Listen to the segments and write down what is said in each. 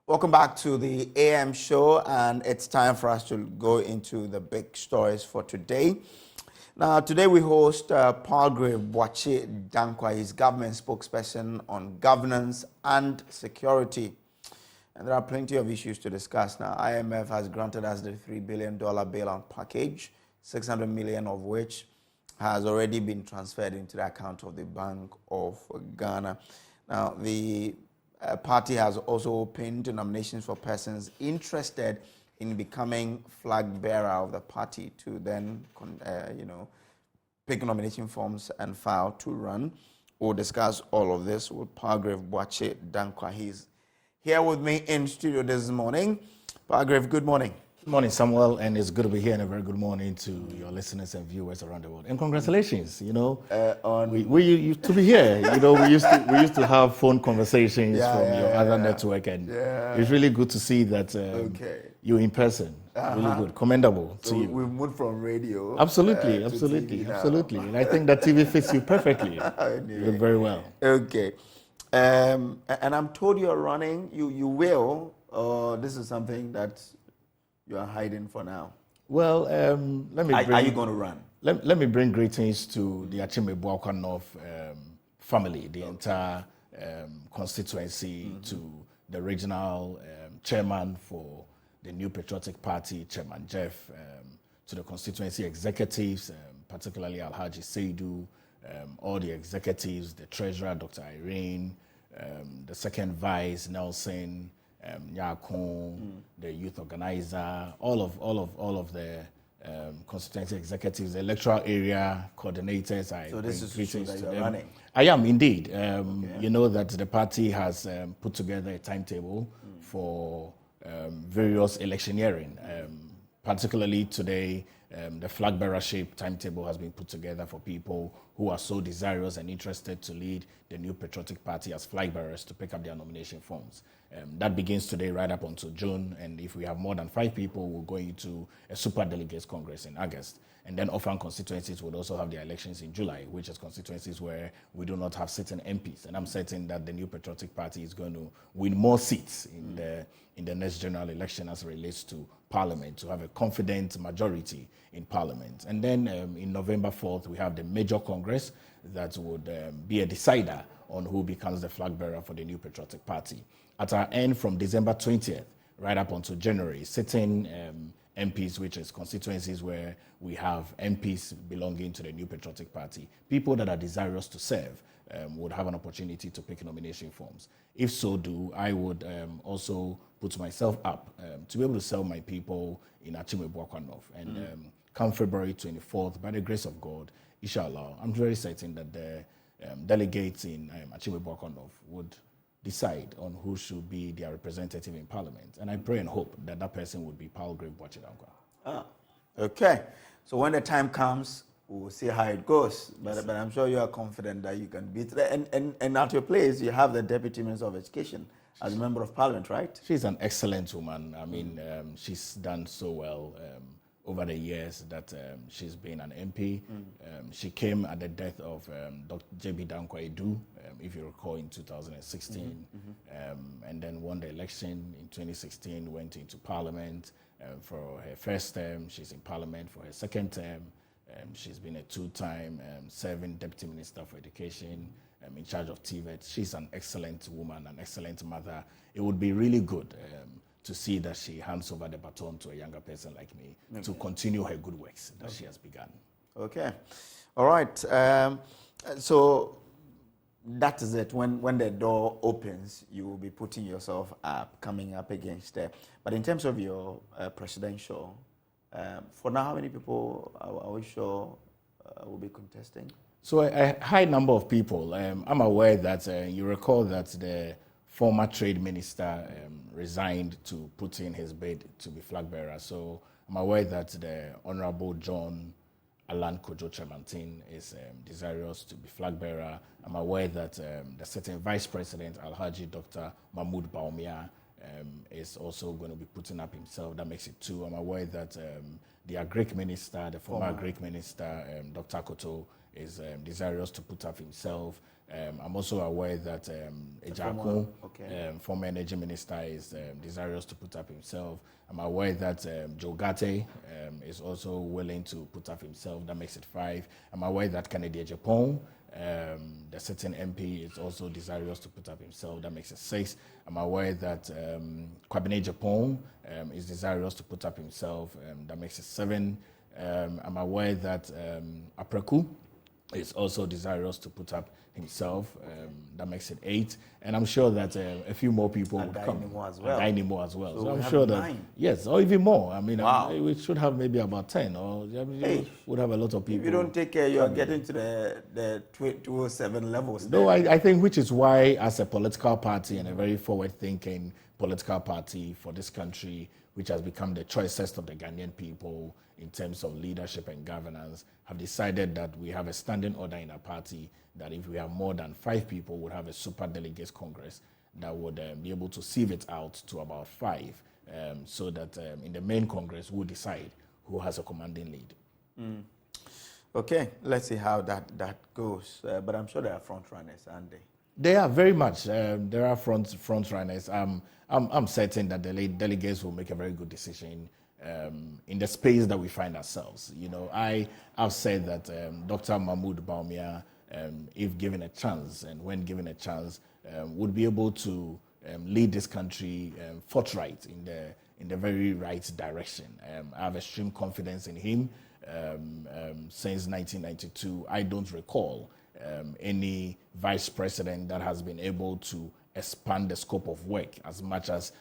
Welcome back to the AM show, and it's time for us to go into the big stories for today. Now, today we host Boakye Danquah, his government spokesperson on governance and security. And there are plenty of issues to discuss. Now, IMF has granted us the $3 billion bailout package, $600 million of which has already been transferred into the account of the Bank of Ghana. Now, the party has also opened nominations for persons interested in becoming flag bearer of the party to then, pick nomination forms and file to run. We'll discuss all of this with Boakye Danquah. He's here with me in studio this morning. Good morning. Good morning, Samuel, and it's good to be here, and a very good morning to your listeners and viewers around the world. And congratulations, we used to be here. We used to have phone conversations from your other network, and it's really good to see that you're in person. Really good, commendable so to you. We've moved from radio. Absolutely. And I think that TV fits you perfectly. You look very well. Okay, and I'm told you're running. You will. This is something that you are hiding for now. Well, let me. Are you going to run? Let me bring greetings to the Boakye North family, the entire constituency, to the regional chairman for the New Patriotic Party, Chairman Jeff, to the constituency executives, particularly Alhaji Seidu, all the executives, the treasurer, Dr. Irene, the second vice, Nelson, Nyakon, the youth organizer, all of the constituency executives, the electoral area coordinators. So this is true that you're running? I am indeed. You know that the party has put together a timetable for various electioneering. Particularly today, the flag bearership timetable has been put together for people who are so desirous and interested to lead the New Patriotic Party as flag bearers to pick up their nomination forms. That begins today right up until June, and if we have more than 5 people, we'll go into a super delegates congress in August. And then orphan constituencies would also have their elections in July, which is constituencies where we do not have sitting MPs. And I'm certain that the New Patriotic Party is going to win more seats in the next general election as it relates to Parliament, to have a confident majority in Parliament. And then in November 4th, we have the major Congress that would be a decider on who becomes the flag bearer for the New Patriotic Party. At our end, from December 20th, right up until January, sitting MPs, which is constituencies where we have MPs belonging to the New Patriotic Party, people that are desirous to serve would have an opportunity to pick nomination forms. If so do, I would also put myself up to be able to sell my people in Boakye North. And come February 24th, by the grace of God, inshallah, I'm very certain that the delegates in Boakye North would decide on who should be their representative in Parliament. And I pray and hope that that person would be Boakye Danquah. Okay. So when the time comes, we'll see how it goes. But I'm sure you are confident that you can beat that. And at your place, you have the Deputy Minister of Education as a Member of Parliament, right? She's an excellent woman. I mean, she's done so well over the years that she's been an MP. She came at the death of Dr. J.B. Danquah Edu, if you recall, in 2016, and then won the election in 2016, went into Parliament for her first term. She's in Parliament for her second term. She's been a 2-time serving Deputy Minister for Education, in charge of TVET. She's an excellent woman, an excellent mother. It would be really good to see that she hands over the baton to a younger person like me to continue her good works that she has begun. Okay. All right. So that is it. When the door opens, you will be putting yourself up, coming up against her. But in terms of your presidential, for now, how many people are we sure will be contesting? So a high number of people. I'm aware that you recall that the former trade minister resigned to put in his bid to be flag bearer. So I'm aware that the Honorable John Alan Kojo Tremantin is desirous to be flag bearer. I'm aware that the certain Vice President Alhaji Dr. Mahmoud Bawumia is also going to be putting up himself. That makes it 2. I'm aware that the Agric Minister, the former Agric Minister, Dr. Koto, is desirous to put up himself. I'm also aware that Ejaku, former energy minister, is desirous to put up himself. I'm aware that Joe Gate is also willing to put up himself. That makes it 5. I'm aware that Kennedy Japan, the sitting MP, is also desirous to put up himself. That makes it 6. I'm aware that Kwabene Japan is desirous to put up himself. That makes it 7. I'm aware that Apreku is also desirous to put up himself. That makes it 8. And I'm sure that a few more people would come. More as well. So I'm sure 9. That, yes, or even more. I mean, wow. We should have maybe about 10. Or would have a lot of people. If you don't take care, you're getting to the 207 levels. No, I think which is why, as a political party and a very forward-thinking political party for this country, which has become the choicest of the Ghanaian people in terms of leadership and governance, have decided that we have a standing order in our party that if we have more than 5 people, we'll have a super delegates congress that would be able to sieve it out to about 5, so that in the main congress we'll decide who has a commanding lead. Okay, let's see how that goes. But I'm sure there are front runners, aren't they? They are very much. There are front runners. I'm certain that the delegates will make a very good decision in the space that we find ourselves. You know, I've said that Dr. Mahmoud Bawumia, if given a chance and when given a chance, would be able to lead this country forthright in the very right direction. I have extreme confidence in him. Since 1992, I don't recall any vice president that has been able to expand the scope of work as much as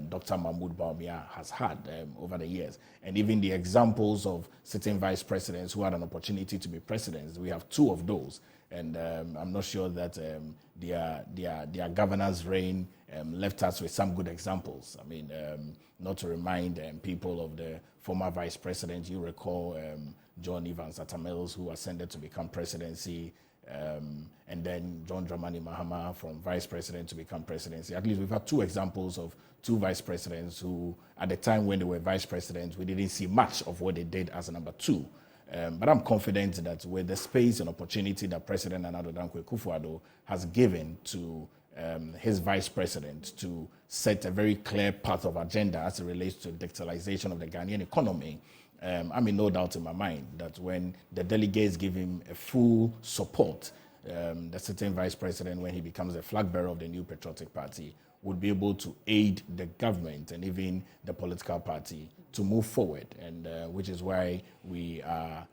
Dr. Mahmoud Bawumia has had over the years. And even the examples of sitting vice presidents who had an opportunity to be presidents, we have 2 of those. And I'm not sure that their governance reign left us with some good examples. I mean, not to remind people of the former vice president, you recall John Evans Atamils, who ascended to become presidency, and then John Dramani Mahama from vice president to become presidency. At least we've had 2 examples of 2 vice presidents who, at the time when they were vice presidents, we didn't see much of what they did as a number 2. But I'm confident that with the space and opportunity that President Nana Addo Dankwa Akufo-Addo has given to his vice president to set a very clear path of agenda as it relates to digitalization of the Ghanaian economy, I'm in no doubt in my mind that when the delegates give him a full support, the sitting vice president, when he becomes a flag bearer of the new patriotic party, would be able to aid the government and even the political party to move forward, and which is why we are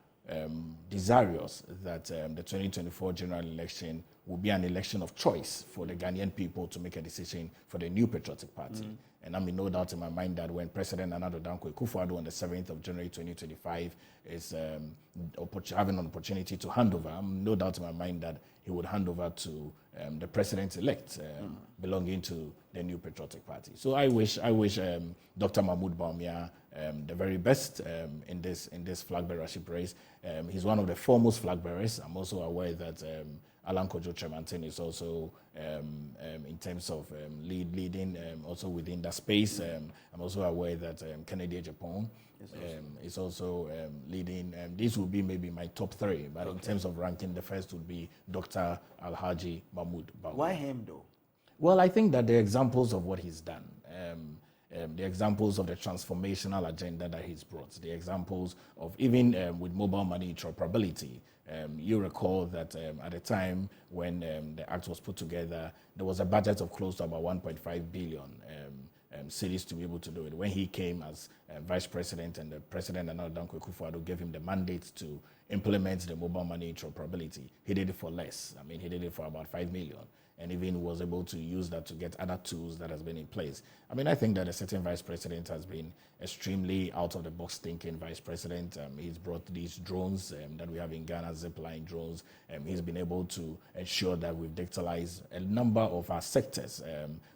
desirous that the 2024 general election will be an election of choice for the Ghanaian people to make a decision for the new patriotic party. And I'm in no doubt in my mind that when President Nana Addo Dankwa Akufo-Addo on the 7th of January 2025 is having an opportunity to hand over, I'm no doubt in my mind that he would hand over to the president-elect belonging to the new patriotic party. So I wish Dr. Mahmoud Bawumia the very best in this flag bearership race. He's one of the foremost flag bearers. I'm also aware that Alan Kojo Tremantin is also, in terms of leading also within that space. I'm also aware that Kennedy Japan is also leading. These will be maybe my top 3, but in terms of ranking, the first would be Dr. Alhaji Mahmoud Bawumia. Why him, though? Well, I think that the examples of what he's done, the examples of the transformational agenda that he's brought, the examples of even with mobile money interoperability. You recall that at the time when the act was put together, there was a budget of close to about 1.5 billion cedis to be able to do it. When he came as vice president and the president, Nana Addo Dankwa Akufo-Addo, gave him the mandate to implement the mobile money interoperability, he did it for less. I mean, he did it for about 5 million. And even was able to use that to get other tools that has been in place. I mean, I think that a certain vice president has been extremely out-of-the-box thinking vice president. He's brought these drones that we have in Ghana, zipline drones. He's been able to ensure that we've digitalized a number of our sectors.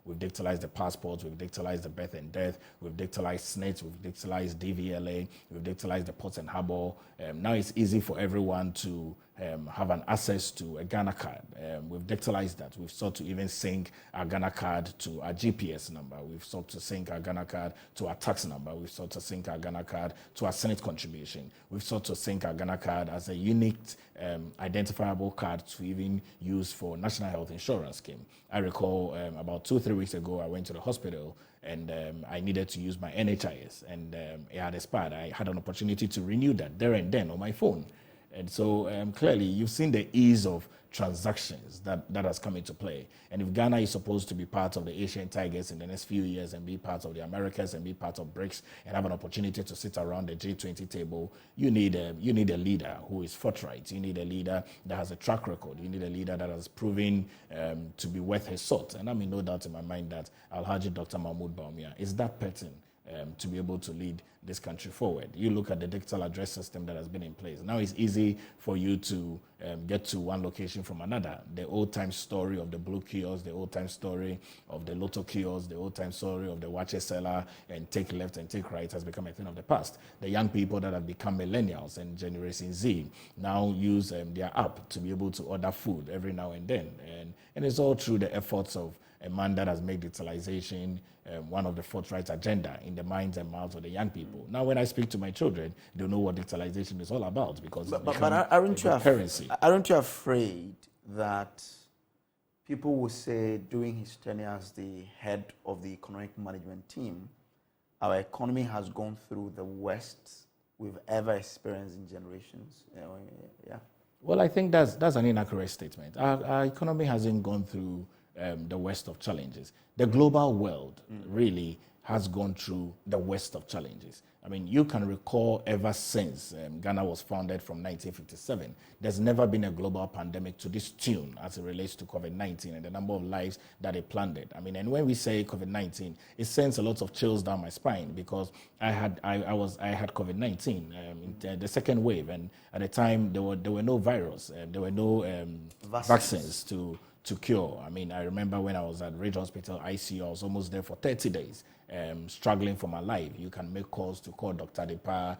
We've digitalized the passports, we've digitalized the birth and death, we've digitalized SNET, we've digitalized DVLA, we've digitalized the ports and harbor. Now it's easy for everyone to have an access to a Ghana card. We've digitalized that. We've sought to even sync our Ghana card to our GPS number. We've sought to sync our Ghana card to our tax number. We've sought to sync our Ghana card to our Senate contribution. We've sought to sync our Ghana card as a unique identifiable card to even use for National Health Insurance Scheme. I recall about 2-3 weeks ago, I went to the hospital and I needed to use my NHIS, and it had expired. I had an opportunity to renew that there and then on my phone. And so clearly you've seen the ease of transactions that has come into play. And if Ghana is supposed to be part of the Asian Tigers in the next few years and be part of the Americas and be part of BRICS and have an opportunity to sit around the G20 table, you need a leader who is forthright. You need a leader that has a track record. You need a leader that has proven to be worth his salt. And I mean, no doubt in my mind that Alhaji Dr. Mahmoud Bawumia is that person to be able to lead this country forward. You look at the digital address system that has been in place. Now it's easy for you to get to one location from another. The old-time story of the blue kiosk, the old-time story of the Lotto kiosk, the old-time story of the Boakye seller and take left and take right has become a thing of the past. The young people that have become millennials and Generation Z now use their app to be able to order food every now and then. And it's all through the efforts of a man that has made digitalization one of the forthright agenda in the minds and mouths of the young people. Now, when I speak to my children, they know what digitalization is all about because but aren't you afraid that people will say during his tenure as the head of the economic management team, our economy has gone through the worst we've ever experienced in generations? Yeah. Well, I think that's an inaccurate statement. Our economy hasn't gone through the worst of challenges. The global world really has gone through the worst of challenges. I mean, you can recall ever since Ghana was founded from 1957, there's never been a global pandemic to this tune as it relates to COVID-19 and the number of lives that it plundered. I mean, and when we say COVID-19, it sends a lot of chills down my spine because I had COVID-19 in the second wave, and at the time there were no virus, there were no vaccines to cure. I mean, I remember when I was at Ridge Hospital ICU, I was almost there for 30 days, struggling for my life. You can make calls to call Dr. Depa,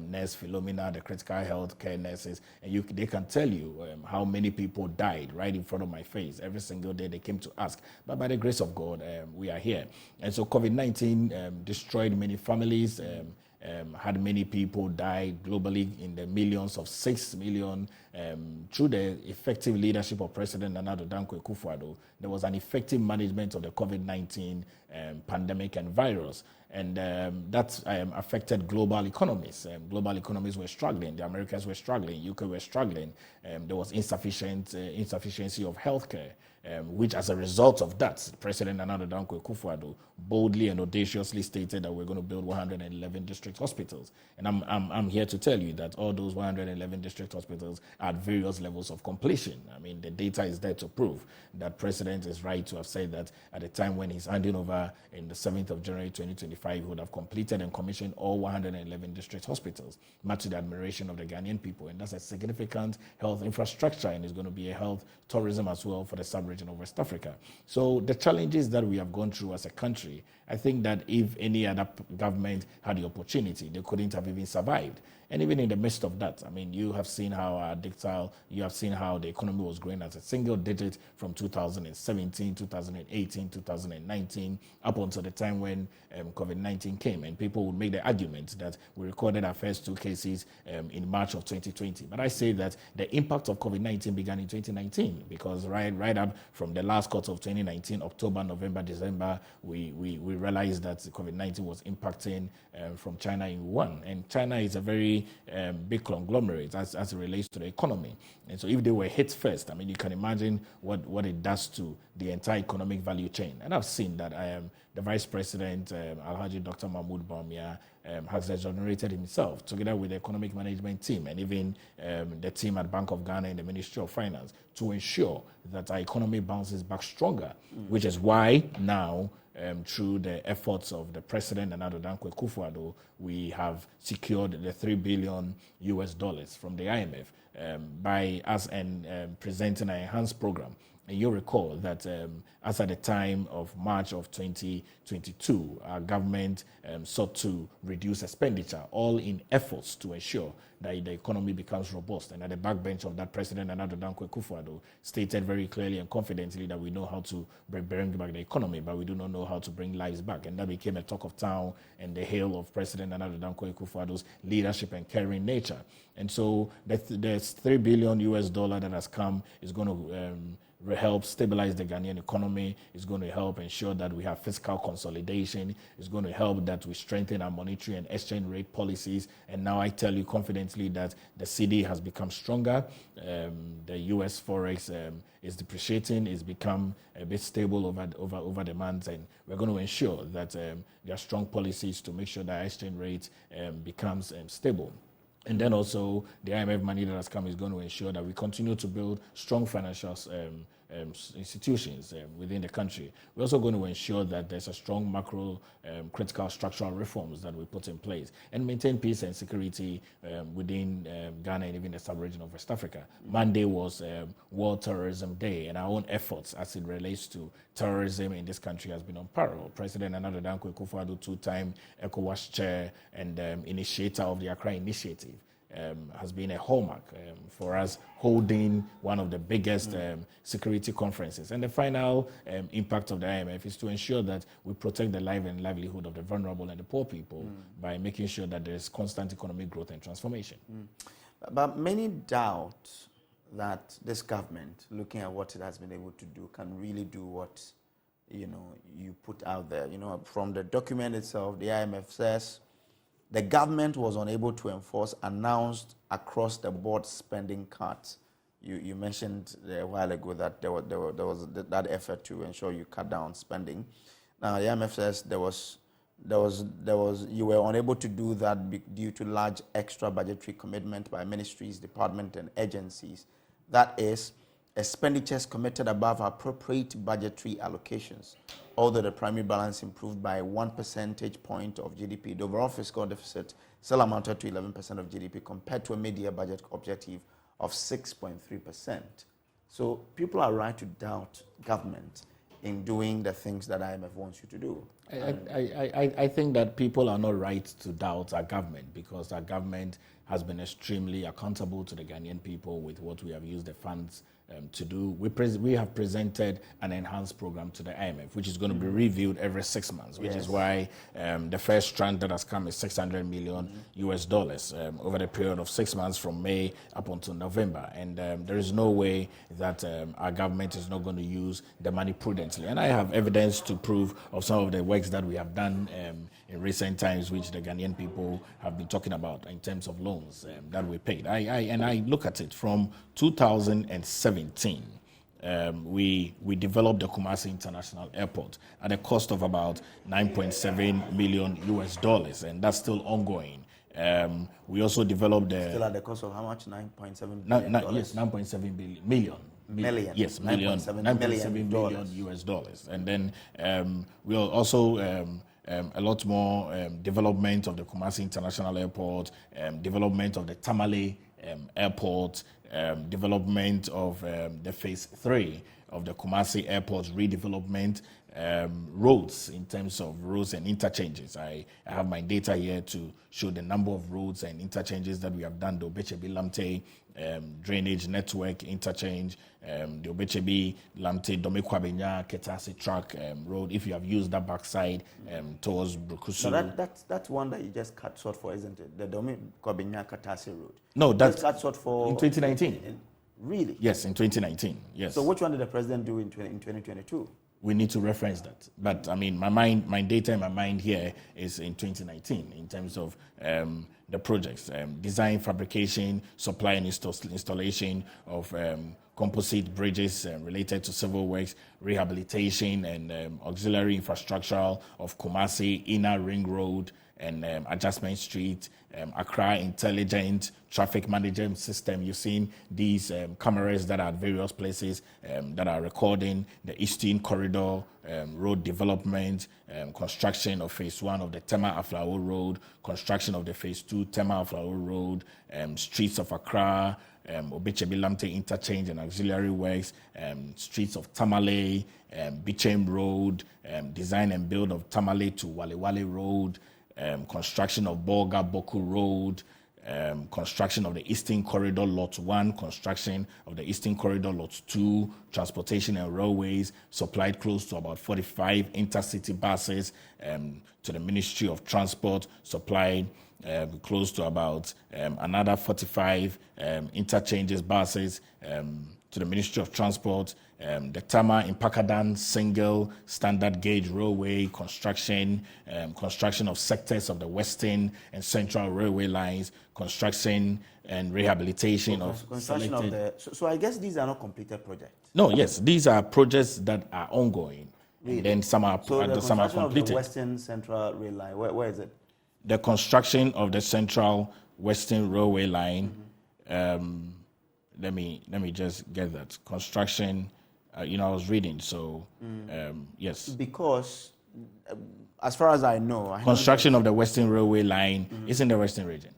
Nurse Philomena, the critical health care nurses, and they can tell you how many people died right in front of my face. Every single day they came to ask. But by the grace of God, we are here. And so COVID-19 destroyed many families, had many people die globally in the millions of 6 million. Through the effective leadership of President Nana Dankwa, there was an effective management of the COVID-19 pandemic and virus. And that affected global economies. Global economies were struggling. The Americans were struggling. UK were struggling. There was insufficiency of healthcare. Which, as a result of that, President Nana Dankwa boldly and audaciously stated that we're going to build 111 district hospitals. And I'm here to tell you that all those 111 district hospitals are at various levels of completion. I mean, the data is there to prove that President is right to have said that at the time when he's handing over in the 7th of January 2025, he would have completed and commissioned all 111 district hospitals, much to the admiration of the Ghanaian people. And that's a significant health infrastructure, and it's going to be a health tourism as well for the sub-region of West Africa. So the challenges that we have gone through as a country, I think that if any other government had the opportunity, they couldn't have even survived. And even in the midst of that, I mean, you have seen how you have seen how the economy was growing as a single digit from 2017, 2018, 2019, up until the time when COVID-19 came. And people would make the argument that we recorded our first 2 cases in March of 2020. But I say that the impact of COVID-19 began in 2019 because right up from the last quarter of 2019, October, November, December, we realized that COVID-19 was impacting from China in Wuhan. And China is a very big conglomerate as it relates to the economy. And so if they were hit first, I mean, you can imagine what it does to the entire economic value chain. And I've seen that the Vice President, Alhaji Dr. Mahmoud Bawumia, has exonerated himself together with the economic management team and even the team at Bank of Ghana and the Ministry of Finance to ensure that our economy bounces back stronger, which is why now through the efforts of the President Nana Dankwa Akufo-Addo, we have secured the $3 billion from the IMF by us and presenting an enhanced program And you'll recall that as at the time of March of 2022, our government sought to reduce expenditure, all in efforts to ensure that the economy becomes robust. And at the backbench of that, President Nana Dankwa Akufo-Addo stated very clearly and confidently that we know how to bring back the economy, but we do not know how to bring lives back. And that became a talk of town and the hail of President Nana Dankwa Akufo-Addo's leadership and caring nature. And so the $3 billion that has come is going to help stabilize the Ghanaian economy. It's going to help ensure that we have fiscal consolidation. It's going to help that we strengthen our monetary and exchange rate policies. And now I tell you confidently that the cedi has become stronger. The U.S. forex is depreciating. It's become a bit stable over the months, and we're going to ensure that there are strong policies to make sure that exchange rate becomes stable. And then also the IMF money that has come is going to ensure that we continue to build strong financial institutions within the country. We're also going to ensure that there's a strong macro critical structural reforms that we put in place and maintain peace and security within Ghana and even the sub-region of West Africa. Monday was World Terrorism Day, and our own efforts as it relates to terrorism in this country has been unparalleled. President Nana Dankwa Akufo-Addo, two-time ECOWAS chair and initiator of the Accra Initiative, has been a hallmark for us, holding one of the biggest security conferences. And the final impact of the IMF is to ensure that we protect the life and livelihood of the vulnerable and the poor people by making sure that there is constant economic growth and transformation. But many doubt that this government, looking at what it has been able to do, can really do what you put out there. From the document itself, the IMF says the government was unable to enforce announced across-the-board spending cuts. You mentioned a while ago that there was that effort to ensure you cut down spending. Now the IMF says you were unable to do that due to large extra budgetary commitment by ministries, departments, and agencies. That is, expenditures committed above appropriate budgetary allocations. Although the primary balance improved by 1 percentage point of GDP, the overall fiscal deficit still amounted to 11% of GDP compared to a mid-year budget objective of 6.3%. So people are right to doubt government in doing the things that IMF wants you to do. I think that people are not right to doubt our government, because our government has been extremely accountable to the Ghanaian people with what we have used the funds to do. We have presented an enhanced program to the IMF, which is going to be reviewed every 6 months, which is why the first tranche that has come is $600 million over the period of 6 months from May up until November. And there is no way that our government is not going to use the money prudently. And I have evidence to prove of some of the works that we have done in recent times, which the Ghanaian people have been talking about in terms of loans that we paid. I look at it from 2017. We developed the Kumasi International Airport at a cost of about $9.7 million, and that's still ongoing. We also developed the... Still at the cost of how much? $9.7 billion? Yes, 9.7 million. Yes, $9.7 million. And then we are also a lot more development of the Kumasi International Airport, development of the Tamale Airport, development of the phase 3 of the Kumasi Airport redevelopment, roads in terms of roads and interchanges. I have my data here to show the number of roads and interchanges that we have done. The Obechebi-Lamte drainage network interchange, the Obechebi-Lamte Dome-Kwabenya Ketase track road, if you have used that backside towards Brukusu. No, that's one that you just cut short for, isn't it? The Dome-Kwabenya Ketase road. No, that's cut short for... In 2019. Really? Yes, in 2019, yes. So which one did the president do in 2022? We need to reference that. But I mean, my data in my mind here is in 2019 in terms of the projects, design, fabrication, supply and installation of composite bridges related to civil works, rehabilitation and auxiliary infrastructure of Kumasi, Inner Ring Road, and Adjustment Street, Accra Intelligent Traffic Management System. You've seen these cameras that are at various places that are recording the Eastern Corridor road development, construction of phase 1 of the Tema Aflao Road, construction of the phase 2 Tema Aflao Road, streets of Accra, Obechebi Lamte Interchange and auxiliary works, streets of Tamale, Bichem Road, design and build of Tamale to Wale Road, construction of Bolga Boku Road, construction of the Eastern Corridor Lot 1, construction of the Eastern Corridor Lot 2, transportation and railways, supplied close to about 45 intercity buses to the Ministry of Transport, supplied close to about another 45 interchanges buses to the Ministry of Transport, the Tama in Pakadan single standard gauge railway construction, construction of sectors of the Western and Central Railway lines, construction and rehabilitation of construction of the. So I guess these are not completed projects. No, yes, these are projects that are ongoing. Really? And then some are completed. Of the Western Central Rail line, where is it? The construction of the Central Western Railway line. Let me just get that construction. I was reading, so yes. Because, as far as I know, construction of the Western Railway line is in the Western region.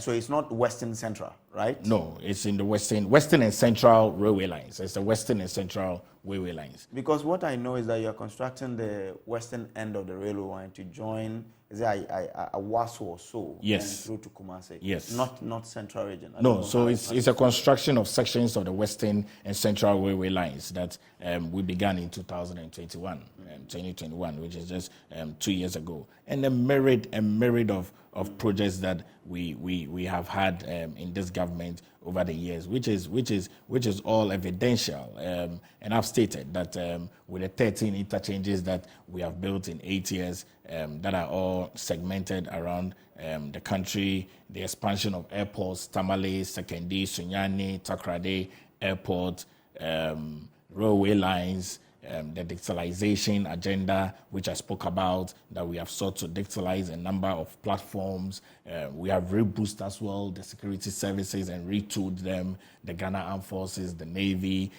So it's not Western Central, right? No, it's in the Western and Central Railway lines. It's the Western and Central Railway lines. Because what I know is that you're constructing the western end of the railway line to join, is it a Waso or so? Yes. And through to Kumasi. Yes. Not Central region. No, so it's a construction of sections of the Western and Central Railway lines that we began in 2021, which is just 2 years ago. And a myriad of projects that we have had in this government over the years, which is all evidential. And I've stated that with the 13 interchanges that we have built in 8 years, that are all segmented around the country, the expansion of airports, Tamale, Sekendi, Sunyani, Takrade Airport, railway lines, the digitalization agenda, which I spoke about, that we have sought to digitalize a number of platforms. We have reboosted as well the security services and retooled them, the Ghana Armed Forces, the Navy.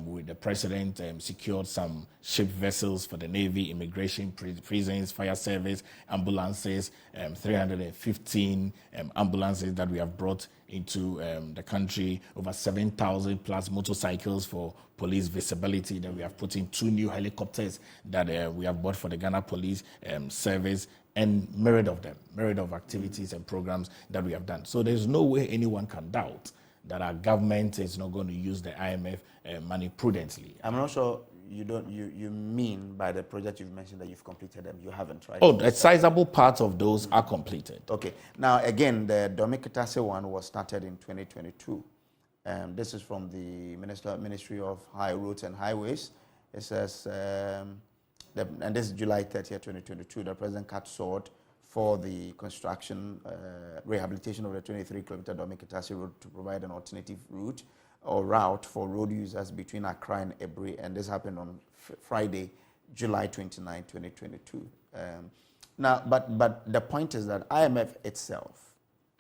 With the President secured some ship vessels for the Navy, immigration, prisons, fire service, ambulances, 315 ambulances that we have brought into the country, over 7,000 plus motorcycles for police visibility that we have put in, 2 new helicopters that we have bought for the Ghana Police Service, and myriad of activities and programs that we have done. So there's no way anyone can doubt that our government is not going to use the IMF money prudently. I'm not sure you mean by the project you've mentioned that you've completed them. You haven't, right? Oh, a sizable part of those are completed. Okay. Now, again, the Domikitase one was started in 2022. This is from the Ministry of High Roads and Highways. It says, and this is July 30th, 2022, the President cut short for the construction, rehabilitation of the 23-kilometer Domikitase road to provide an alternative route for road users between Accra and Ebre, and this happened on Friday, July 29, 2022. Now, but the point is that IMF itself,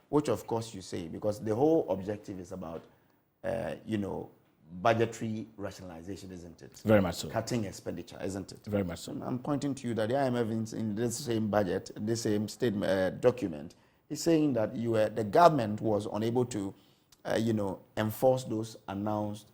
which of course you say, because the whole objective is about, budgetary rationalization, isn't it? Very much so. Cutting expenditure, isn't it? Very much so. I'm pointing to you that the IMF in this same budget, this same statement document, is saying that the government was unable to, enforce those announced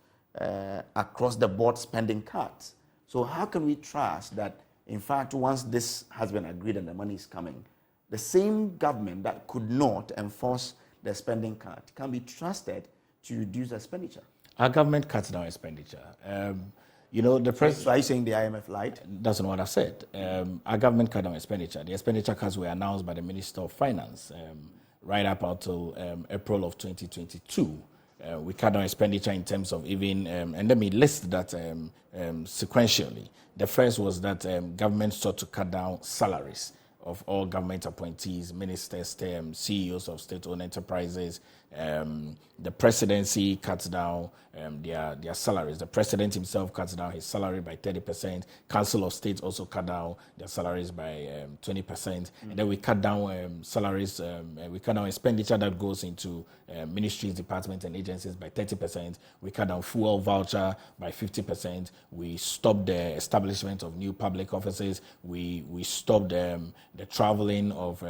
across the board spending cuts. So how can we trust that, in fact, once this has been agreed and the money is coming, the same government that could not enforce the spending cut can be trusted to reduce expenditure? Our government cuts down expenditure. The president. So are you saying the IMF lied? That's not what I said. Our government cut down expenditure. The expenditure cuts were announced by the Minister of Finance right up until April of 2022. We cut down expenditure in terms of even, and let me list that sequentially. The first was that government sought to cut down salaries of all government appointees, ministers, CEOs of state-owned enterprises. The presidency cuts down their salaries. The president himself cuts down his salary by 30%. Council of State also cut down their salaries by 20%. And then we cut down salaries, we cut down expenditure that goes into ministries, departments, and agencies by 30%. We cut down fuel voucher by 50%. We stopped the establishment of new public offices. We stopped the traveling of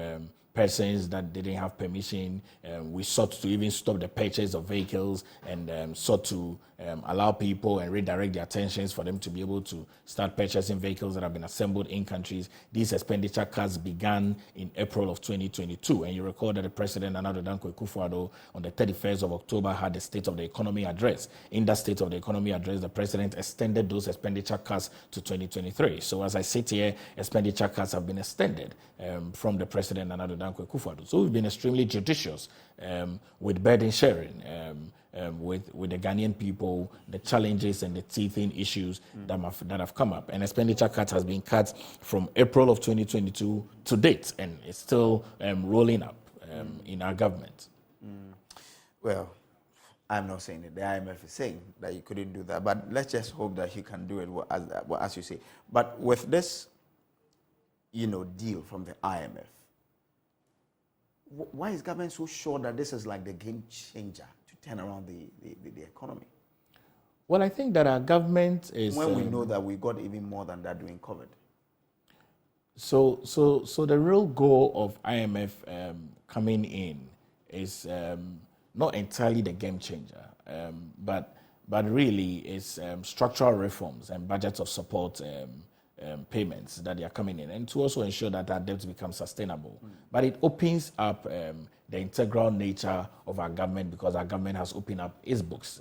persons that didn't have permission. We sought to even stop the purchase of vehicles and sought to allow people and redirect their attentions for them to be able to start purchasing vehicles that have been assembled in countries. These expenditure cuts began in April of 2022. And you recall that the President, Danquah, on the 31st of October, had the State of the Economy address. In that State of the Economy address, the President extended those expenditure cuts to 2023. So as I sit here, expenditure cuts have been extended from the President, Danquah. So we've been extremely judicious with burden sharing, with the Ghanaian people, the challenges and the teething issues that have come up. And expenditure cut has been cut from April of 2022 to date, and it's still rolling up in our government. Well, I'm not saying it. The IMF is saying that you couldn't do that, but let's just hope that you can do it as you say. But with this, deal from the IMF, why is government so sure that this is like the game changer to turn around the economy? Well, I think that our government is... When we know that we got even more than that during COVID. So the real goal of IMF coming in is not entirely the game changer, but really it's structural reforms and budgets of support payments that they are coming in, and to also ensure that our debt becomes sustainable. But it opens up the integral nature of our government, because our government has opened up its books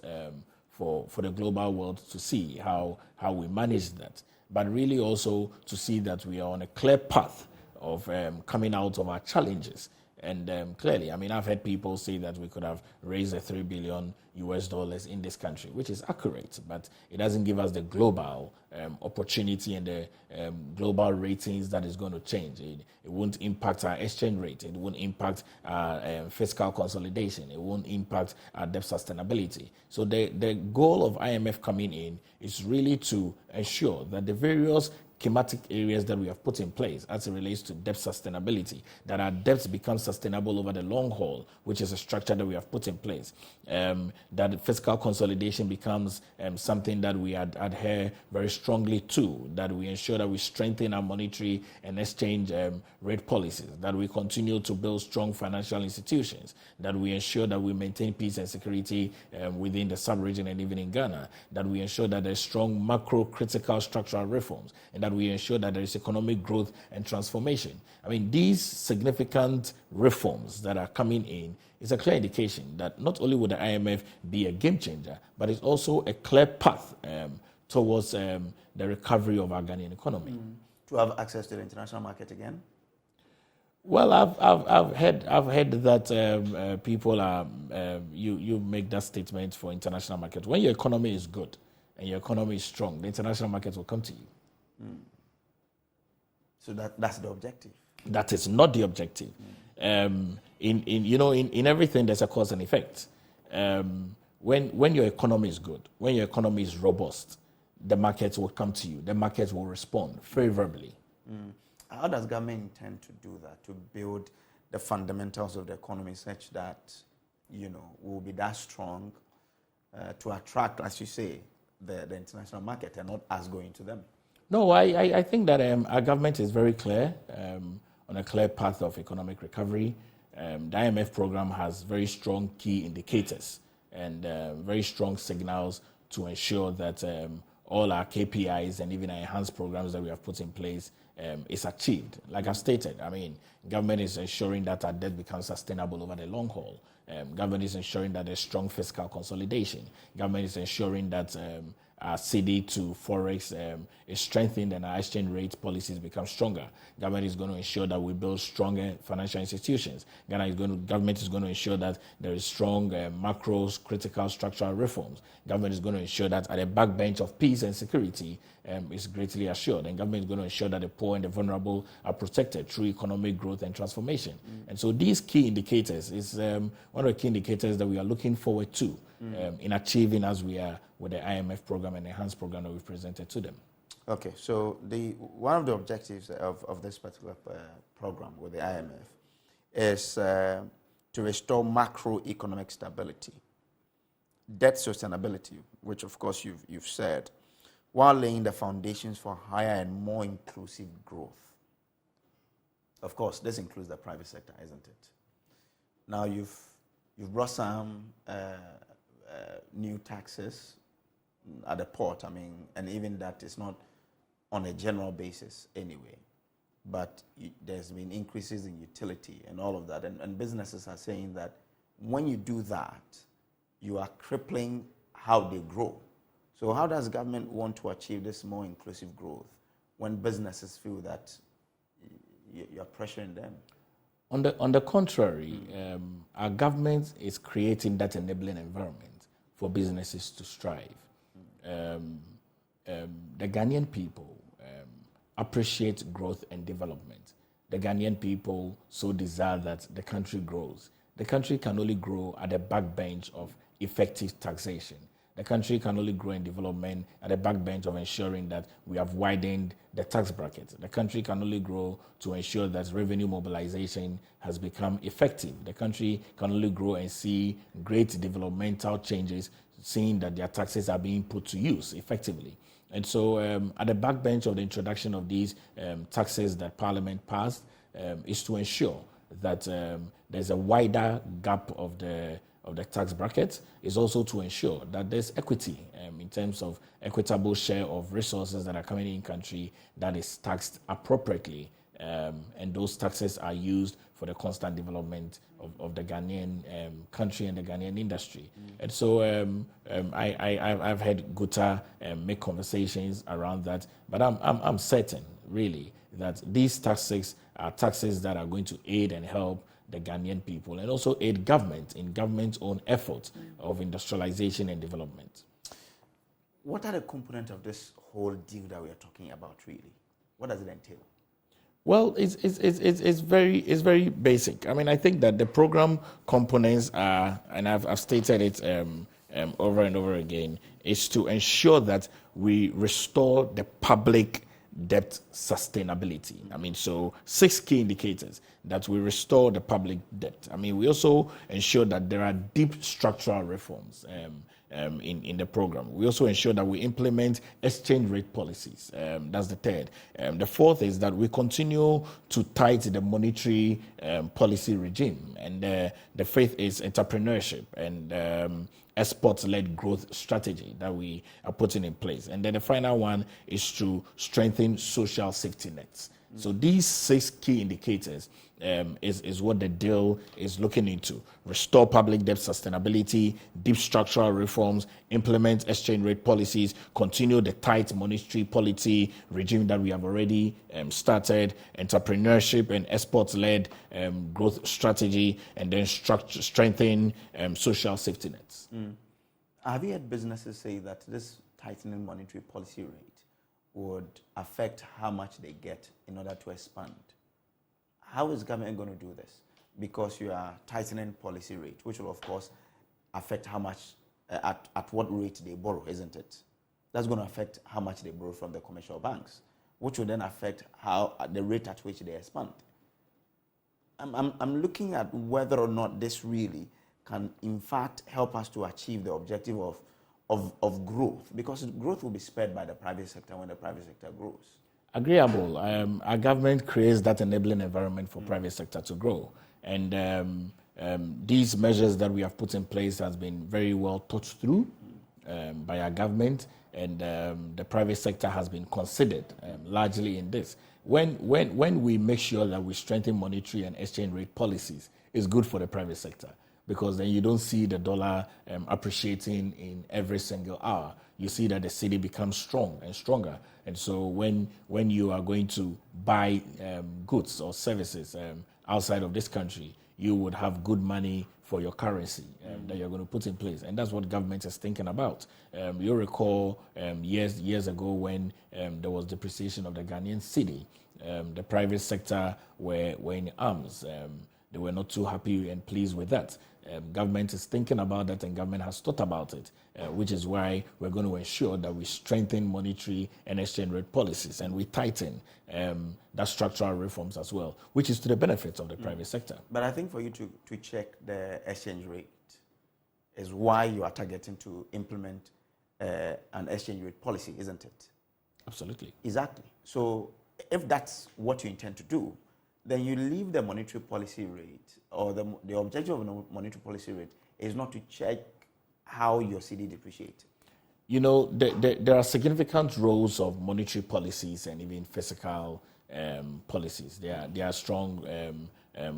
for the global world to see how we manage that. But really also to see that we are on a clear path of coming out of our challenges. And clearly, I mean, I've heard people say that we could have raised the $3 billion in this country, which is accurate, but it doesn't give us the global opportunity and the global ratings that is going to change. It won't impact our exchange rate. It won't impact our fiscal consolidation. It won't impact our debt sustainability. So the goal of IMF coming in is really to ensure that the various schematic areas that we have put in place as it relates to debt sustainability, that our debts become sustainable over the long haul, which is a structure that we have put in place, that fiscal consolidation becomes something that we adhere very strongly to, that we ensure that we strengthen our monetary and exchange rate policies, that we continue to build strong financial institutions, that we ensure that we maintain peace and security within the sub-region and even in Ghana, that we ensure that there's strong macro-critical structural reforms, and that we ensure that there is economic growth and transformation. I mean, these significant reforms that are coming in is a clear indication that not only would the IMF be a game changer, but it's also a clear path towards the recovery of our Ghanaian economy. To have access to the international market again? Well, I've heard that people are you make that statement for international market. When your economy is good and your economy is strong, the international market will come to you. So that's the objective. That is not the objective. In everything there's a cause and effect. When your economy is good, when your economy is robust, the markets will come to you. The markets will respond favorably. How does government intend to do that, to build the fundamentals of the economy such that, we'll be that strong to attract, as you say, the international market and not us going to them? No, I think that our government is very clear on a clear path of economic recovery. The IMF program has very strong key indicators and very strong signals to ensure that all our KPIs and even our enhanced programs that we have put in place is achieved. Like I've stated, I mean, government is ensuring that our debt becomes sustainable over the long haul. Government is ensuring that there's strong fiscal consolidation. Government is ensuring that our CD to Forex is strengthened and our exchange rate policies become stronger. Government is going to ensure that we build stronger financial institutions. Government is going to ensure that there is strong macro critical structural reforms. Government is going to ensure that at the backbench of peace and security, is greatly assured. And government is going to ensure that the poor and the vulnerable are protected through economic growth and transformation. And so these key indicators is one of the key indicators that we are looking forward to in achieving as we are with the IMF program and enhanced program that we've presented to them. Okay, so one of the objectives of this particular program with the IMF is to restore macroeconomic stability, debt sustainability, which of course you've said, while laying the foundations for higher and more inclusive growth. Of course, this includes the private sector, isn't it? Now you've brought some new taxes at the port. I mean, and even that is not on a general basis anyway. But there's been increases in utility and all of that. And businesses are saying that when you do that, you are crippling how they grow. So how does government want to achieve this more inclusive growth when businesses feel that you're pressuring them? On the contrary, our government is creating that enabling environment for businesses to strive. The Ghanaian people appreciate growth and development. The Ghanaian people so desire that the country grows. The country can only grow at the backbench of effective taxation. The country can only grow in development at the backbench of ensuring that we have widened the tax bracket. The country can only grow to ensure that revenue mobilization has become effective. The country can only grow and see great developmental changes, seeing that their taxes are being put to use effectively. And so at the backbench of the introduction of these taxes that Parliament passed is to ensure that there's a wider gap of the tax bracket, is also to ensure that there's equity in terms of equitable share of resources that are coming in country that is taxed appropriately, and those taxes are used for the constant development of the Ghanaian country and the Ghanaian industry. And so I've had Guta make conversations around that, but I'm certain, really, that these taxes are taxes that are going to aid and help the Ghanaian people and also aid government in government's own efforts of industrialization and development. What are the components of this whole deal that we are talking about, really? What does it entail? Well, it's very basic. I mean, I think that the program components are, and I've stated it over and over again, is to ensure that we restore the public debt sustainability. I mean, so 6 key indicators that we restore the public debt. I mean, we also ensure that there are deep structural reforms in the program. We also ensure that we implement exchange rate policies. That's the third. The fourth is that we continue to tighten the monetary policy regime. And the fifth is entrepreneurship and export-led growth strategy that we are putting in place. And then the final one is to strengthen social safety nets. So these 6 key indicators is what the deal is looking into. Restore public debt sustainability, deep structural reforms, implement exchange rate policies, continue the tight monetary policy regime that we have already started, entrepreneurship and export-led growth strategy, and then strengthen social safety nets. Have you had businesses say that this tightening monetary policy rate would affect how much they get in order to expand? How is government going to do this? Because you are tightening policy rate, which will of course affect how much, at what rate they borrow, isn't it? That's going to affect how much they borrow from the commercial banks, which will then affect the rate at which they expand. I'm looking at whether or not this really can in fact help us to achieve the objective of growth, because growth will be spurred by the private sector when the private sector grows. Agreeable. Our government creates that enabling environment for private sector to grow. And these measures that we have put in place has been very well thought through by our government, and the private sector has been considered largely in this. When we make sure that we strengthen monetary and exchange rate policies, it's good for the private sector, because then you don't see the dollar appreciating in every single hour. You see that the cedi becomes strong and stronger. And so when you are going to buy goods or services outside of this country, you would have good money for your currency that you're going to put in place. And that's what government is thinking about. You'll recall years ago when there was depreciation of the Ghanaian cedi, the private sector were in arms. They were not too happy and pleased with that. Government is thinking about that, and government has thought about it, which is why we're going to ensure that we strengthen monetary and exchange rate policies, and we tighten that structural reforms as well, which is to the benefit of the private sector. But I think for you to check the exchange rate is why you are targeting to implement an exchange rate policy, isn't it? Absolutely. Exactly. So if that's what you intend to do, then you leave the monetary policy rate, or the objective of the monetary policy rate is not to check how your cedi depreciates. You know, there are significant roles of monetary policies and even fiscal policies. There are strong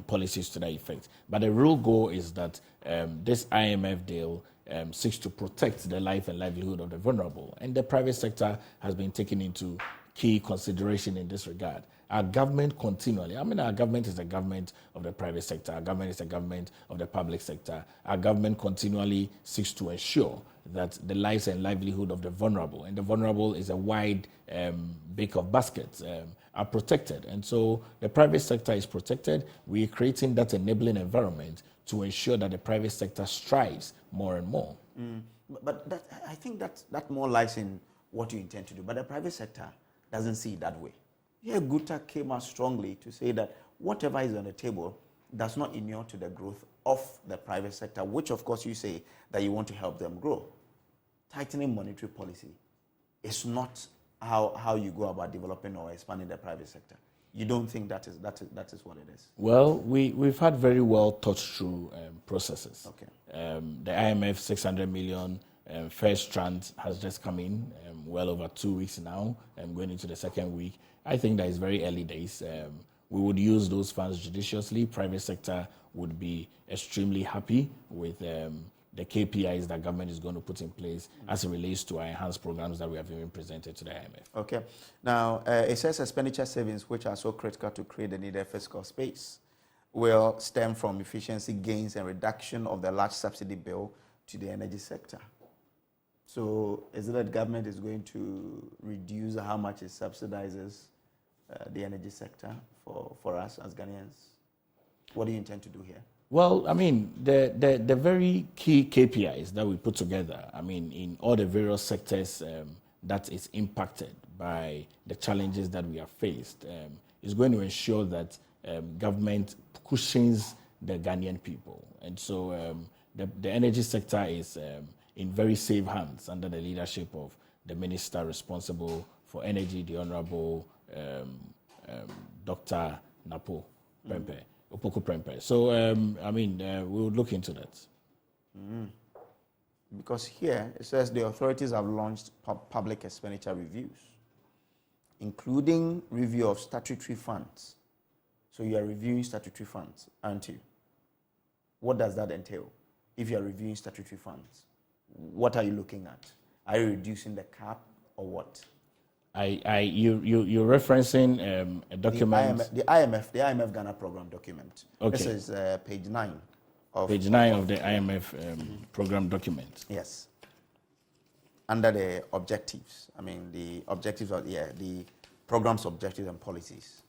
policies to that effect. But the real goal is that this IMF deal seeks to protect the life and livelihood of the vulnerable. And the private sector has been taken into key consideration in this regard. Our government continually, our government is a government of the private sector, our government is a government of the public sector. Our government continually seeks to ensure that the lives and livelihood of the vulnerable, and the vulnerable is a wide bake of baskets, are protected. And so the private sector is protected. We are creating that enabling environment to ensure that the private sector strives more and more. But I think that more lies in what you intend to do. But the private sector doesn't see it that way. Here, Guta came out strongly to say that whatever is on the table does not inure to the growth of the private sector, which of course you say that you want to help them grow. Tightening monetary policy is not how you go about developing or expanding the private sector. You don't think that is what it is? Well, we've had very well thought through processes. Okay. The IMF 600 million first tranche has just come in, well over 2 weeks now, going into the second week. I think that is very early days. We would use those funds judiciously. Private sector would be extremely happy with the KPIs that government is going to put in place as it relates to our enhanced programs that we have even presented to the IMF. Okay. Now, it says expenditure savings, which are so critical to create the needed fiscal space, will stem from efficiency gains and reduction of the large subsidy bill to the energy sector. So is it that government is going to reduce how much it subsidizes the energy sector for us as Ghanaians? What do you intend to do here? Well, the very key KPIs that we put together, in all the various sectors that is impacted by the challenges that we have faced, is going to ensure that government cushions the Ghanaian people. And so the energy sector is in very safe hands under the leadership of the minister responsible for energy, the Honorable Dr. Napo Prempeh, Opoku Prempeh. So, we would look into that. Because here it says the authorities have launched public expenditure reviews, including review of statutory funds. So you are reviewing statutory funds, aren't you? What does that entail? If you are reviewing statutory funds, what are you looking at? Are you reducing the cap or what? You're referencing a document. The IMF Ghana program document. Okay. This is page 9. Page 9 of the IMF program document. Yes. Under the objectives. The objectives are the program's objectives and policies.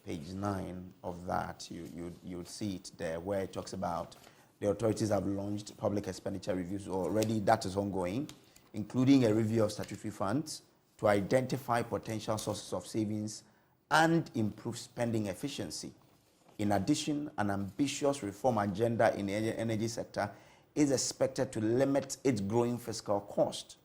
Page 9 of that, you'll see it there where it talks about the authorities have launched public expenditure reviews already. That is ongoing, including a review of statutory funds to identify potential sources of savings and improve spending efficiency. In addition, an ambitious reform agenda in the energy sector is expected to limit its growing fiscal cost.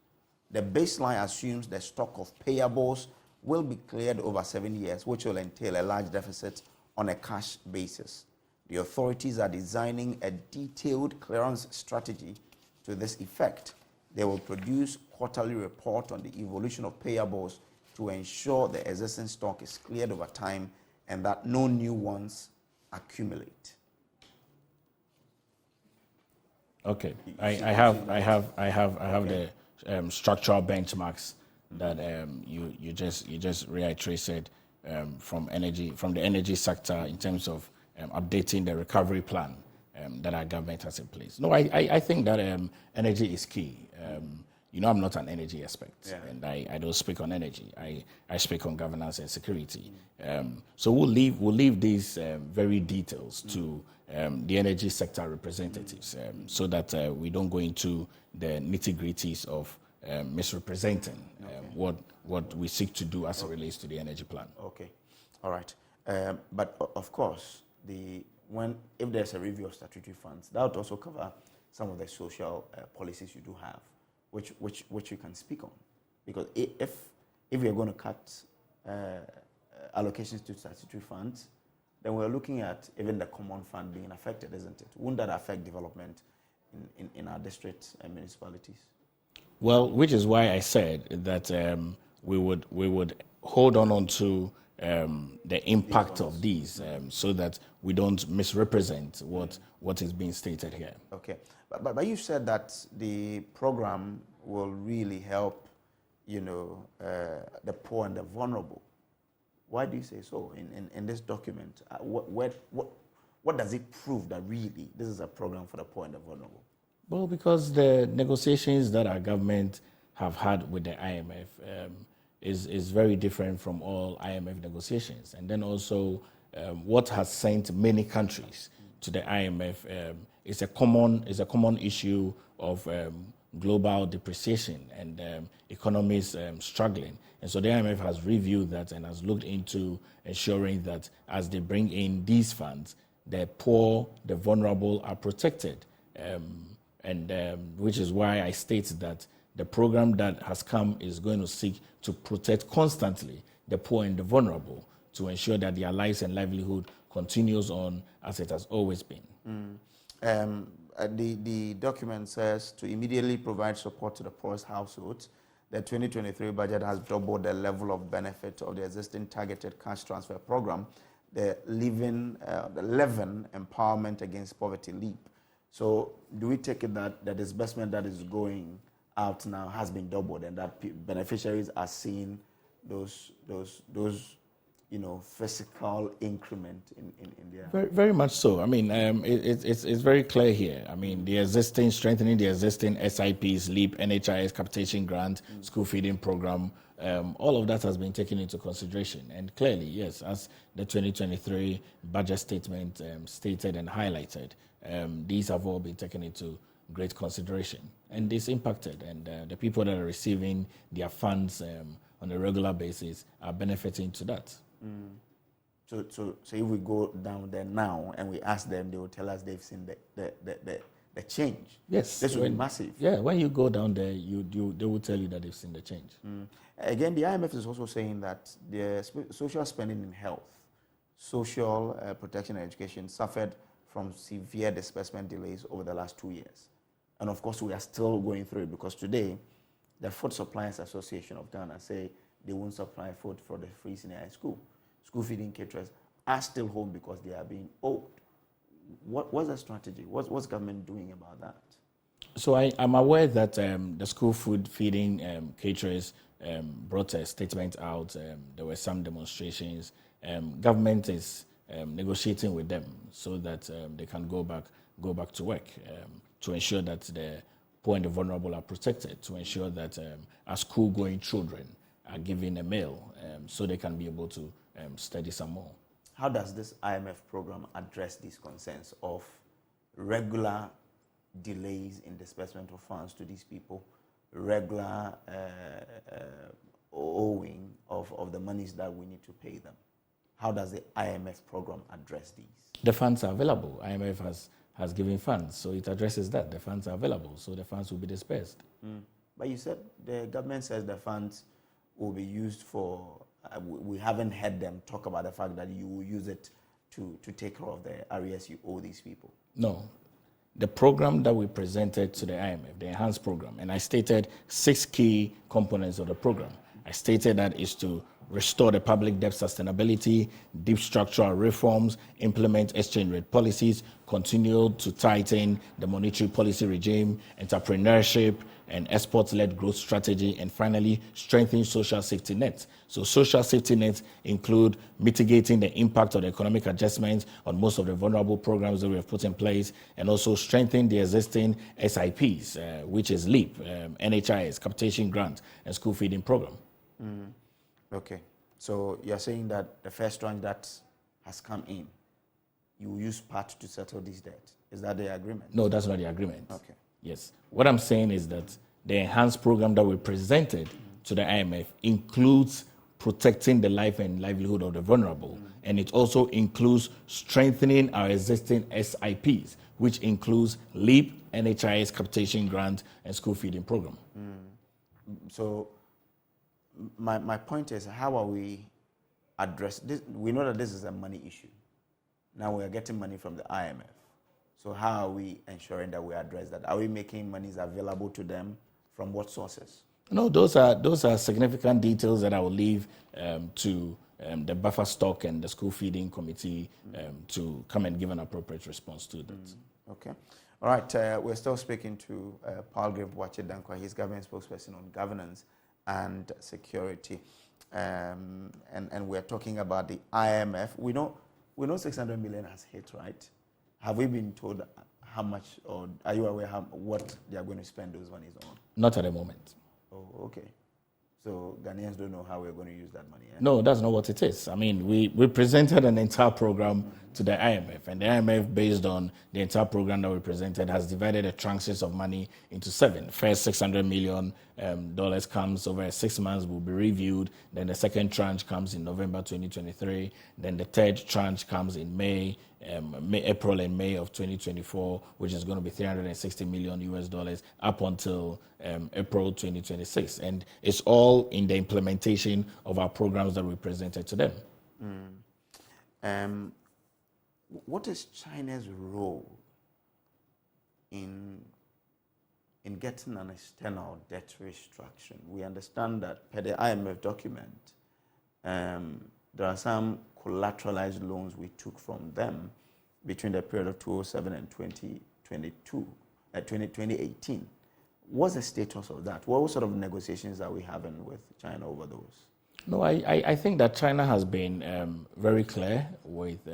The baseline assumes the stock of payables will be cleared over 7 years, which will entail a large deficit on a cash basis. The authorities are designing a detailed clearance strategy to this effect. They will produce quarterly report on the evolution of payables to ensure the existing stock is cleared over time and that no new ones accumulate. Okay, I have the structural benchmarks that you just reiterated from the energy sector in terms of updating the recovery plan that our government has in place. No, I think that energy is key. I'm not an energy expert, and I don't speak on energy. I speak on governance and security. So we'll leave these very details to the energy sector representatives, so that we don't go into the nitty-gritties of misrepresenting what we seek to do as it relates to the energy plan. Okay, all right. But of course, if there's a review of statutory funds, that would also cover some of the social policies you do have, which you can speak on, because if we are going to cut allocations to statutory funds, then we're looking at even the common fund being affected, isn't it? Wouldn't that affect development in our districts and municipalities? Well, which is why I said that we would hold on to the impact of these, so that we don't misrepresent what is being stated here. Okay, but you said that the program will really help, the poor and the vulnerable. Why do you say so in this document? What does it prove that really this is a program for the poor and the vulnerable? Well, because the negotiations that our government have had with the IMF is very different from all IMF negotiations. And then also what has sent many countries to the IMF is a common issue of global depreciation and economies struggling. And so the IMF has reviewed that and has looked into ensuring that as they bring in these funds, the poor, the vulnerable are protected. Which is why I state that the program that has come is going to seek to protect constantly the poor and the vulnerable, to ensure that their lives and livelihood continues on as it has always been. The document says to immediately provide support to the poorest households, the 2023 budget has doubled the level of benefit of the existing targeted cash transfer program, the Living Empowerment Against Poverty LEAP. So do we take it that the disbursement that is going out now has been doubled, and that beneficiaries are seeing those physical increment in their... Very, very much so. I mean, it's very clear here. I mean, strengthening the existing SIPs, LEAP, NHIS, capitation grant, school feeding program, all of that has been taken into consideration. And clearly, yes, as the 2023 budget statement stated and highlighted, these have all been taken into great consideration. And this impacted, and the people that are receiving their funds on a regular basis are benefiting to that. So if we go down there now and we ask them, they will tell us they've seen the change. Yes. This will be massive. Yeah, when you go down there, they will tell you that they've seen the change. Again, the IMF is also saying that the social spending in health, social protection and education suffered from severe disbursement delays over the last 2 years. And of course, we are still going through it, because today, the Food Suppliers Association of Ghana say they won't supply food for the free senior high school. School feeding caterers are still home because they are being owed. What's the strategy? What's government doing about that? So I'm aware that the school food feeding caterers brought a statement out. There were some demonstrations. Government is negotiating with them so that they can go back to work, to ensure that the poor and the vulnerable are protected, to ensure that our school-going children are given a meal so they can be able to study some more. How does this IMF program address these concerns of regular delays in disbursement of funds to these people, regular owing of the monies that we need to pay them? How does the IMF program address these? The funds are available. IMF has given funds, so it addresses that. The funds are available, so the funds will be dispersed. But you said the government says the funds will be used for, we haven't heard them talk about the fact that you will use it to take care of the arrears you owe these people. No. The program that we presented to the IMF, the enhanced program, and I stated 6 key components of the program. I stated that is to restore the public debt sustainability, deep structural reforms, implement exchange rate policies, continue to tighten the monetary policy regime, entrepreneurship, and export-led growth strategy, and finally, strengthening social safety nets. So social safety nets include mitigating the impact of the economic adjustments on most of the vulnerable programs that we have put in place, and also strengthening the existing SIPs, which is LEAP, NHIS, capitation grant, and school feeding program. Okay. So you're saying that the first tranche that has come in, you will use part to settle this debt. Is that the agreement? No, that's not the agreement. Okay. Yes. What I'm saying is that the enhanced program that we presented to the IMF includes protecting the life and livelihood of the vulnerable. And it also includes strengthening our existing SIPs, which includes LEAP, NHIS, capitation grant, and school feeding program. So my point is, how are we address this? We know that this is a money issue. Now we are getting money from the IMF. So how are we ensuring that we address that? Are we making monies available to them from what sources? No, those are significant details that I will leave to the buffer stock and the school feeding committee to come and give an appropriate response to that. Okay. All right. We're still speaking to Palgrave Boakye Danquah. He's government spokesperson on governance and security. And we're talking about the IMF. We know 600 million has hit, right? Have we been told how much, or are you aware what they are going to spend those monies on? Not at the moment. Oh, okay. So Ghanaians don't know how we're going to use that money. Eh? No, that's not what it is. I mean, we presented an entire program to the IMF, and the IMF, based on the entire program that we presented, has divided the tranches of money into 7. First, $600 million comes over 6 months, will be reviewed. Then the second tranche comes in November 2023. Then the third tranche comes in April and May of 2024, which is going to be $360 million up until April 2026. And it's all in the implementation of our programs that we presented to them. What is China's role in getting an external debt restructuring? We understand that per the IMF document, there are some collateralized loans we took from them between the period of 2007 and 2018. What's the status of that? What sort of negotiations are we having with China over those? No, I think that China has been very clear with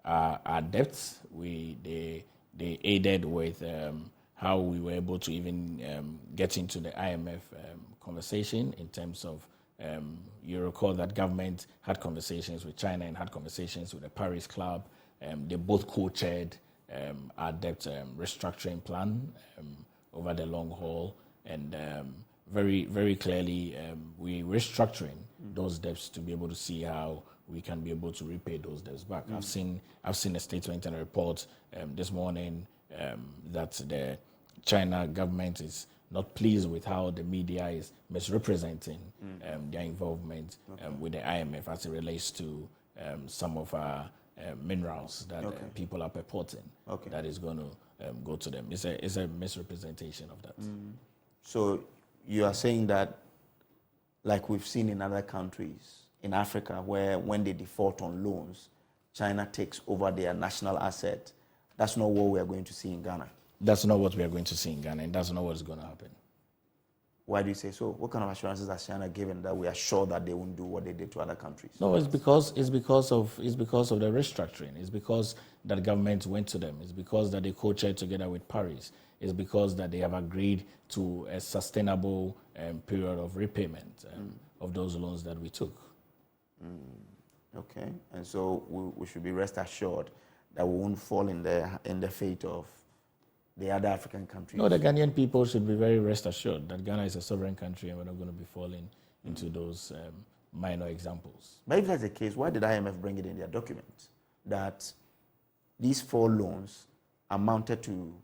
our debts. They aided with how we were able to even get into the IMF conversation in terms of, you recall that government had conversations with China and had conversations with the Paris Club. They both co-chaired our debt restructuring plan over the long haul, and very, very clearly we're restructuring those debts to be able to see how we can be able to repay those debts back. I've seen a statement and a report this morning that the China government is not pleased with how the media is misrepresenting their involvement with the IMF as it relates to some of our minerals that people are purporting that is going to go to them. It's a misrepresentation of that. So you are saying that, like we've seen in other countries in Africa, where when they default on loans, China takes over their national asset. That's not what we are going to see in Ghana. That's not what we are going to see in Ghana, and that's not what's going to happen. Why do you say so? What kind of assurances has China given that we are sure that they won't do what they did to other countries? No, it's because of the restructuring. It's because that government went to them. It's because that they co-chaired together with Paris. It's because that they have agreed to a sustainable period of repayment of those loans that we took. Okay, and so we should be rest assured that we won't fall in the fate of the other African countries. No, the Ghanaian people should be very rest assured that Ghana is a sovereign country and we're not going to be falling into those minor examples. But if that's the case, why did IMF bring it in their document that these 4 loans amounted to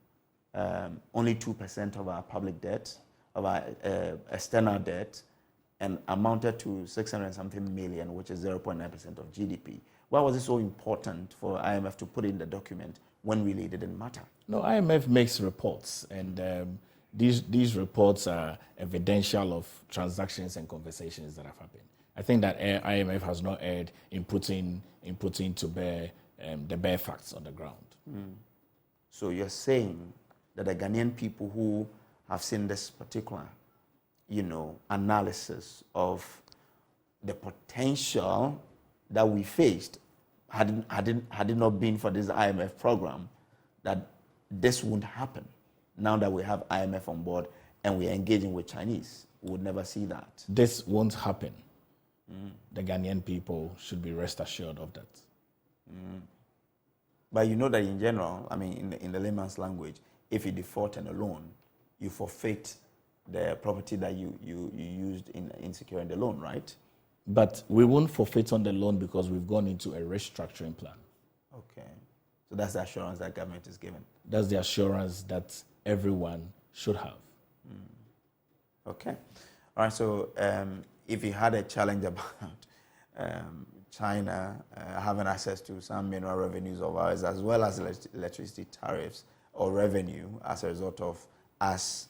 only 2% of our public debt, of our external debt, and amounted to 600 and something million, which is 0.9% of GDP? Why was it so important for IMF to put in the document when really it didn't matter? No, IMF makes reports, and these reports are evidential of transactions and conversations that have happened. I think that IMF has not erred in putting to bear the bare facts on the ground. So you're saying that the Ghanaian people who have seen this particular, analysis of the potential that we faced had it not been for this IMF program, that this wouldn't happen. Now that we have IMF on board and we're engaging with Chinese, we would never see that. This won't happen. The Ghanaian people should be rest assured of that. But you know that in general, I mean, in the layman's language, if you default on a loan, you forfeit the property that you used in securing the loan, right? But we won't forfeit on the loan because we've gone into a restructuring plan. Okay. So that's the assurance that government is giving. That's the assurance that everyone should have. Okay. All right. So if you had a challenge about China having access to some mineral revenues of ours, as well as electricity tariffs or revenue as a result of us,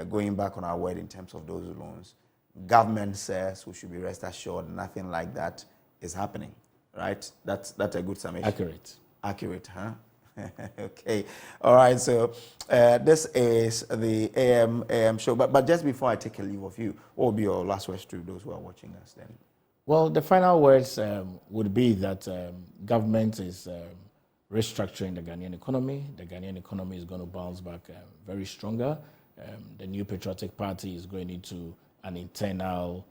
going back on our word in terms of those loans, government says we should be rest assured nothing like that is happening, right? That's a good summation. Accurate, huh? Okay. All right. So this is the AM show. But just before I take a leave of you, what will be your last words to those who are watching us then? Well, the final words would be that government is restructuring the Ghanaian economy. The Ghanaian economy is going to bounce back very stronger. The New Patriotic Party is going into an internal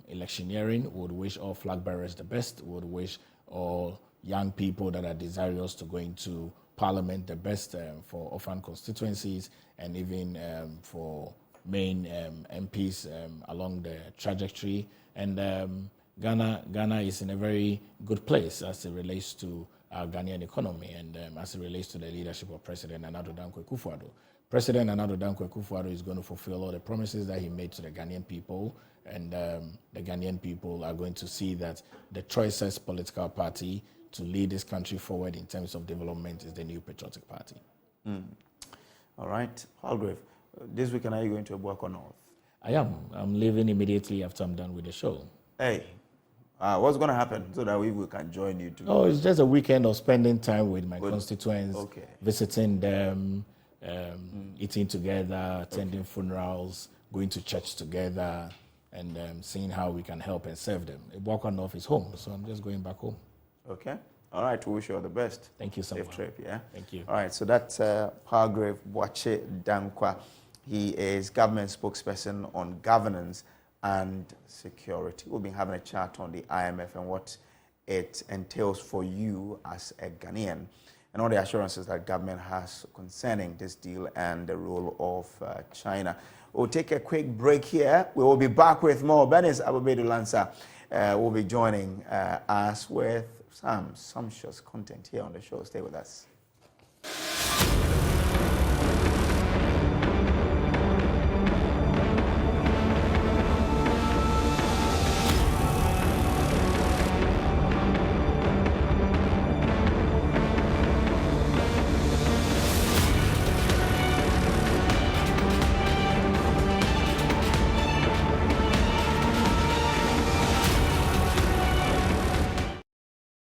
electioneering. Would wish all flag bearers the best. Would wish all young people that are desirous to go into parliament the best for orphan constituencies and even for main MPs along the trajectory. And Ghana is in a very good place as it relates to our Ghanaian economy and as it relates to the leadership of President Nana Addo Dankwa Akufo-Addo. President Nana Addo Dankwa Akufo-Addo is going to fulfill all the promises that he made to the Ghanaian people, and the Ghanaian people are going to see that the choicest political party to lead this country forward in terms of development is the New Patriotic Party. All right. Palgrave, this weekend are you going to Boakye North? I am. I'm leaving immediately after I'm done with the show. Hey, what's going to happen so that we can join you too? Oh, it's just a weekend of spending time with my constituents, visiting them, eating together, attending funerals, going to church together, and seeing how we can help and serve them. Boakye North is home, so I'm just going back home. Okay. All right. We wish you all the best. Thank you so much. Safe trip, yeah? Thank you. All right. So that's Palgrave Boakye Danquah. He is government spokesperson on governance and security. We'll be having a chat on the IMF and what it entails for you as a Ghanaian and all the assurances that government has concerning this deal and the role of China. We'll take a quick break here. We will be back with more. Benis Abubedu Lansa will be joining us with some sumptuous content here on the show. Stay with us.